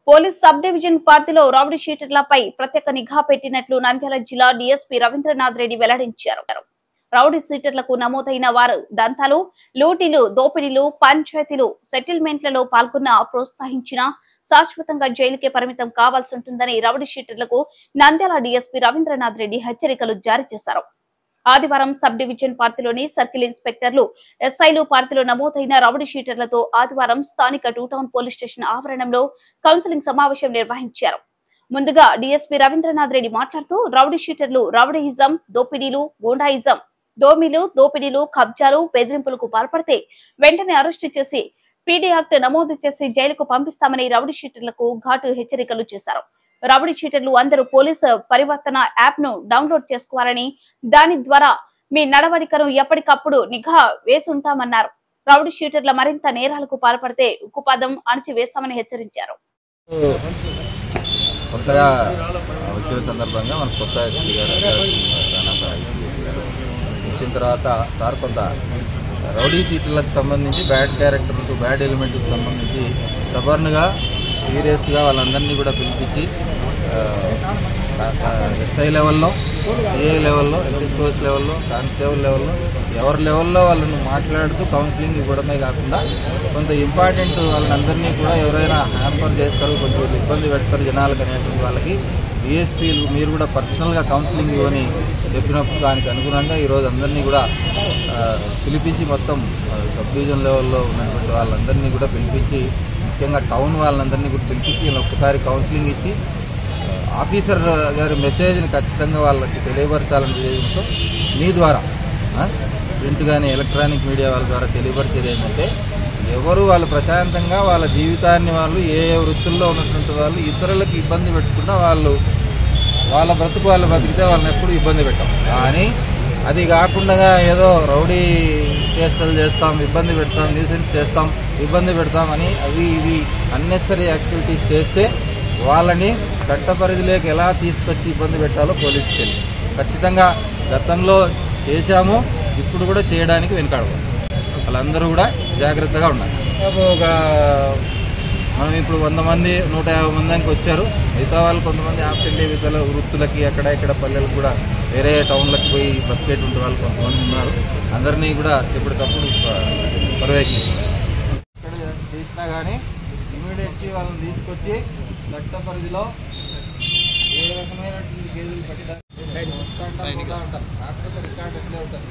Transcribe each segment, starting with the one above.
Police sub division పరిధిలో rowdy షీటర్లపై ప్రత్యేక నిఘా పెట్టినట్లు నంద్యాల జిల్లా డీఎస్పీ రవీంద్రనాథ్ రెడ్డి వెల్లడించారు. రౌడీ షీటర్లకు నమోదైన వారు దంతాలు, లూటీలు, దోపిడీలు, పంచాయతీలు, సెటిల్మెంట్లలో ప్రోత్సహించిన శాశ్వతంగా జైలుకే పరిమితం కావాల్సి ఉంటుందని రౌడీ షీటర్లకు నంద్యాల డీఎస్పీ రవీంద్రనాథ్ రెడ్డి హెచ్చరికలు జారీ చేశారు. ఆదివారం సబ్ డివిజన్ పరిధిలోని సర్కిల్ ఇన్స్పెక్టర్లు, ఎస్ఐలు పరిధిలో నమోదైన రౌడీ షీటర్లతో ఆదివారం స్థానిక 2 టౌన్ పోలీస్ స్టేషన్ ఆవరణంలో కౌన్సిలింగ్ సమావేశం నిర్వహించారు. ముందుగా డీఎస్పీ రవీంద్రనాథ్ రెడ్డి మాట్లాడుతూ రౌడీ షీటర్లు రౌడీయిజం, దోపిడీలు, గూండాయిజం, దోపిడీలు, కబ్జాలు, బెదిరింపులకు పాల్పడితే వెంటనే అరెస్టు చేసి పీడీ యాక్ట్ నమోదు చేసి జైలుకు పంపిస్తామని రౌడీ షీటర్లకు ఘాటు హెచ్చరికలు చేశారు. రౌడీ షీటర్లు అందరూ పోలీసు పరివర్తన యాప్ ను డౌన్లోడ్ చేసుకోవాలని, దాని ద్వారా మీ నడవడికను ఎప్పటికప్పుడు నిఘా వేసుంటామన్నారు. రౌడీ షీటర్ల మరింత నేరాలకు పాల్పడితే ఉక్కుపాదం అణచివేస్తామని హెచ్చరించారు. కొత్తగా వచ్చిన సందర్భంగా మన కొత్త ఎస్పీ గారు వచ్చిన తర్వాత సార్ కొంత రౌడీ షీటర్లకు సంబంధించి బ్యాడ్ క్యారెక్టర్స్, బ్యాడ్ ఎలిమెంట్స్కి సంబంధించి సబర్న్గా, సీరియస్గా వాళ్ళందరినీ కూడా పిలిపించి ఎస్ఐ లెవెల్లో, సిఐ లెవెల్లో, ఎస్హెచ్ఓస్ లెవెల్లో, కానిస్టేబుల్ లెవెల్లో, ఎవరి లెవెల్లో వాళ్ళను మాట్లాడుతూ కౌన్సిలింగ్ ఇవ్వడమే కాకుండా కొంత ఇంపార్టెంట్ వాళ్ళందరినీ కూడా ఎవరైనా హ్యాంపర్ చేస్తారు, కొంచెం ఇబ్బంది పెడతారు జనాలకు అనేటువంటి వాళ్ళకి డిఎస్పీలు మీరు కూడా పర్సనల్గా కౌన్సిలింగ్ ఇవ్వని చెప్పినప్పుడు దానికి అనుగుణంగా ఈరోజు అందరినీ కూడా పిలిపించి మొత్తం సబ్ డివిజన్ లెవెల్లో ఉన్నటువంటి వాళ్ళందరినీ కూడా పిలిపించి, ముఖ్యంగా టౌన్ వాళ్ళందరినీ కూడా పిలిపించి ఒక్కసారి కౌన్సిలింగ్ ఇచ్చి ఆఫీసర్ గారి మెసేజ్ని ఖచ్చితంగా వాళ్ళకి తెలియపరచాలని ఉద్దేశంతో మీ ద్వారా ప్రింట్ కానీ ఎలక్ట్రానిక్ మీడియా వాళ్ళ ద్వారా తెలియపరిచేది ఏంటంటే ఎవరు వాళ్ళు ప్రశాంతంగా వాళ్ళ జీవితాన్ని వాళ్ళు ఏ వృత్తుల్లో ఉన్నటువంటి వాళ్ళు ఇతరులకు ఇబ్బంది పెట్టకుండా వాళ్ళ బ్రతుకు వాళ్ళు బతికితే వాళ్ళని ఎప్పుడు ఇబ్బంది పెట్టాం. కానీ అది కాకుండా ఏదో రౌడీ చేష్టలు చేస్తాం, ఇబ్బంది పెడతాం, న్యూసెన్స్ చేస్తాం, ఇబ్బంది పెడతామని అవి ఇవి అన్నెసరీ యాక్టివిటీస్ చేస్తే వాళ్ళని చట్ట పరిధిలోకి ఎలా తీసుకొచ్చి ఇబ్బంది పెట్టాలో పోలీసుకి తెలియదు. ఖచ్చితంగా గతంలో చేశాము, ఇప్పుడు కూడా చేయడానికి వెనుకాడము. వాళ్ళందరూ కూడా జాగ్రత్తగా ఉండాలి. మనం ఇప్పుడు 100 మంది 150 మందికి వచ్చారు. మిగతా వాళ్ళు కొంతమంది ఆబ్సెంట్ విధుల వృత్తులకి అక్కడ ఇక్కడ పల్లెలకు కూడా వేరే టౌన్లకు పోయి బతికేటువంటి వాళ్ళు కొంతమంది ఉన్నారు. అందరినీ కూడా ఎప్పటికప్పుడు పర్యవేక్షించారు. ఇక్కడ చేసినా కానీ ఇమీడియట్లీ వాళ్ళని తీసుకొచ్చి చట్ట పరిధిలో ఏ రకమైన కేసులు పెట్టడానికి రికార్డు ఎట్లే ఉంటుంది.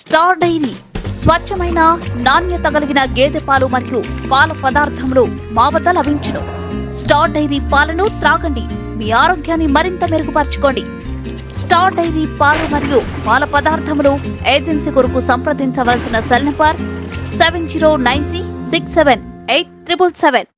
స్టార్ డైరీ స్వచ్ఛమైన నాణ్యత కలిగిన గేదె పాలు మరియు పాల పదార్థములు మా వద్ద లభించును. స్టార్ డైరీ పాలను త్రాగండి, మీ ఆరోగ్యాన్ని మరింత మెరుగుపరచుకోండి. స్టార్ డైరీ పాలు మరియు పాల పదార్థములు ఏజెన్సీ కొరకు సంప్రదించవలసిన సెల్ నంబర్ 7093678777.